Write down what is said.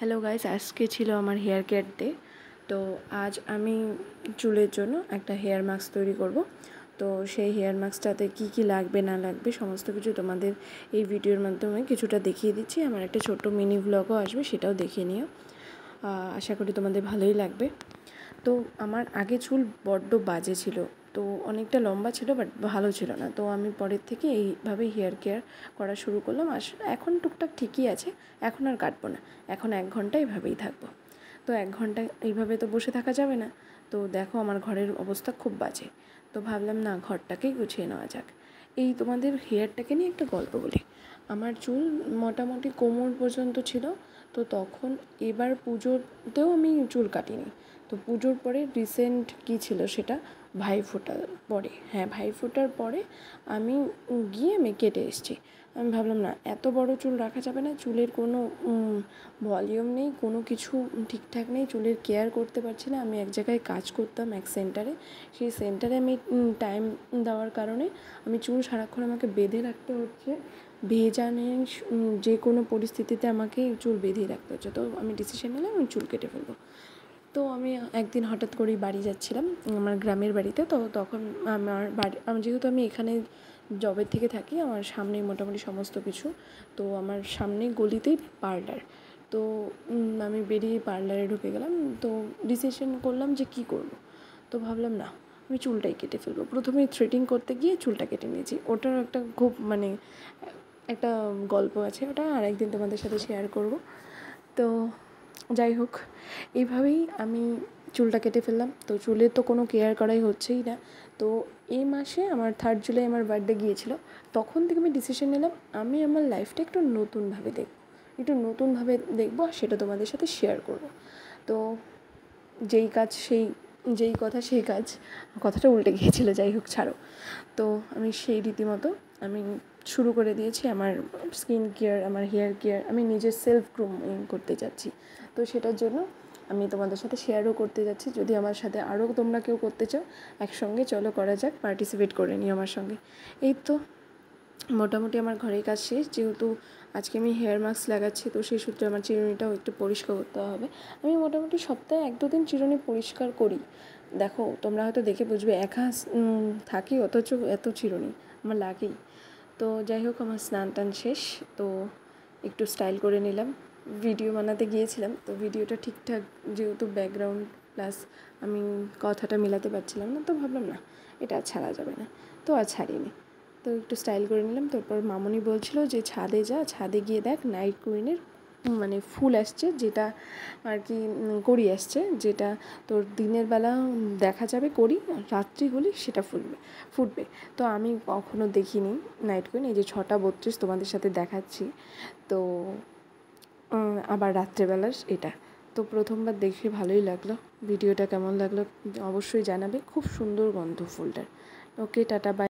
Hello guys, আজকে ছিল আমার হেয়ার কেয়ার ডে। তো আজ আমি চুলের জন্য একটা হেয়ার মাস্ক তৈরি করব। তো সেই হেয়ার মাস্কটাতে কী কী লাগবে না লাগবে সমস্ত কিছু তোমাদের এই ভিডিওর মাধ্যমে কিছুটা দেখিয়ে দিচ্ছি। আমার একটা ছোট্ট মিনি ভ্লগও আসবে, সেটাও দেখিয়ে নিও। আশা করি তোমাদের ভালোই লাগবে। তো আমার আগে চুল বড্ড বাজে ছিল, তো অনেকটা লম্বা ছিল বাট ভালো ছিল না। তো আমি পরের থেকে এইভাবে হেয়ার কেয়ার করা শুরু করলাম। এখন টুকটাক ঠিকই আছে, এখন আর কাটবো না, এখন 1 ঘন্টা এইভাবেই থাকবো। তো 1 ঘন্টা এইভাবে তো বসে থাকা যাবে না। তো দেখো আমার ঘরের অবস্থা খুব বাজে, তো ভাবলাম না, ঘরটাকেই গুছিয়ে নেওয়া যাক। এই তোমাদের হেয়ারটাকে নিয়ে একটা গল্প বলি। আমার চুল মোটামুটি কোমর পর্যন্ত ছিল। তো তখন এবার পুজোতেও আমি চুল কাটিনি। তো পুজোর পরে রিসেন্ট কী ছিল সেটা, ভাইফোঁটার পরে, ভাইফোঁটার পরে আমি কেটে এসেছি। আমি ভাবলাম না, এত বড় চুল রাখা যাবে না, চুলের কোনো ভলিউম নেই, কোনো কিছু ঠিকঠাক নেই, চুলের কেয়ার করতে পারছি না। আমি এক জায়গায় কাজ করতাম, এক সেন্টারে, সেই সেন্টারে আমি টাইম দেওয়ার কারণে আমি চুল সারাক্ষণ আমাকে বেঁধে রাখতে হচ্ছে। ভেজা নেই, যে কোনো পরিস্থিতিতে আমাকে চুল বেঁধেই রাখতে হচ্ছে। তো আমি ডিসিশন নিলাম আমি চুল কেটে ফেলবো। তো আমি একদিন হঠাৎ করেই বাড়ি যাচ্ছিলাম, আমার গ্রামের বাড়িতে। তো তখন যেহেতু আমি এখানে জবের থেকে থাকি, আমার সামনেই মোটামুটি সমস্ত কিছু। তো আমার সামনেই গলিতেই পার্লার। তো আমি বেরিয়ে পার্লারে ঢুকে গেলাম। তো ডিসিশন করলাম যে কী করব। তো ভাবলাম না, আমি চুলটাই কেটে ফেলবো। প্রথমে থ্রেডিং করতে গিয়ে চুলটা কেটে নিয়েছি। ওটার একটা খুব একটা গল্প আছে, ওটা আরেকদিন তোমাদের সাথে শেয়ার করব। তো যাই হোক, এইভাবেই আমি চুলটা কেটে ফেললাম। তো চুলের তো কোনো কেয়ার করাই হচ্ছেই না। তো এই মাসে আমার 3 জুলাই আমার বার্থডে গিয়েছিল। তখন থেকে আমি ডিসিশন নিলাম আমি আমার লাইফটা একটু নতুনভাবে দেখবো, আর সেটা তোমাদের সাথে শেয়ার করব। তো যেই কথা সেই কাজ, কথাটা উল্টে গিয়েছিল, যাই হোক ছাড়ো। তো আমি সেই রীতিমতো আমি শুরু করে দিয়েছি আমার স্কিন কেয়ার, আমার হেয়ার কেয়ার। আমি নিজের সেলফ গ্রুমিং করতে যাচ্ছি। তো সেটার জন্য আমি তোমাদের সাথে শেয়ারও করতে যাচ্ছি। যদি আমার সাথে আরও তোমরা কেউ করতে চাও, একসঙ্গে চলো করা যাক, পার্টিসিপেট করে নিও আমার সঙ্গে। এই তো মোটামুটি আমার ঘরের কাজ শেষ। যেহেতু আজকে আমি হেয়ার মাস্ক লাগাচ্ছি, তো সেই সূত্রে আমার চিরুনিটাও একটু পরিষ্কার করতে হবে। আমি মোটামুটি সপ্তাহে 1-2 দিন চিরুনি পরিষ্কার করি। দেখো, তোমরা হয়তো দেখে বুঝবে, একা থাকি অথচ এত চিরুনি আমার লাগেই। তো যাই হোক, আমার স্নান টান শেষ। তো একটু স্টাইল করে নিলাম। ভিডিও বানাতে গিয়েছিলাম, তো ভিডিওটা ঠিকঠাক যেহেতু ব্যাকগ্রাউন্ড প্লাস আমি কথাটা মেলাতে পারছিলাম না, তো ভাবলাম না, এটা আর ছাড়া যাবে না, তো আর ছাড়িনি। তো একটু স্টাইল করে নিলাম। তারপর মামনি বলছিল যে ছাদে যা, ছাদে গিয়ে দেখ নাইট কুইনের ফুল আসছে, যেটা আর কি কড়ি আসছে, যেটা তোর দিনের বেলা দেখা যাবে কড়ি, রাত্রি হলে সেটা ফুটবে। তো আমি কখনো দেখিনি নাইট কুইন। এই যে 6:32 তোমাদের সাথে দেখাচ্ছি। তো আবার রাত্রেবেলার এটা। তো প্রথমবার দেখে ভালোই লাগলো। ভিডিওটা কেমন লাগলো অবশ্যই জানাবে। খুব সুন্দর গন্ধ ফুলটার। ওকে, টাটা, বাই।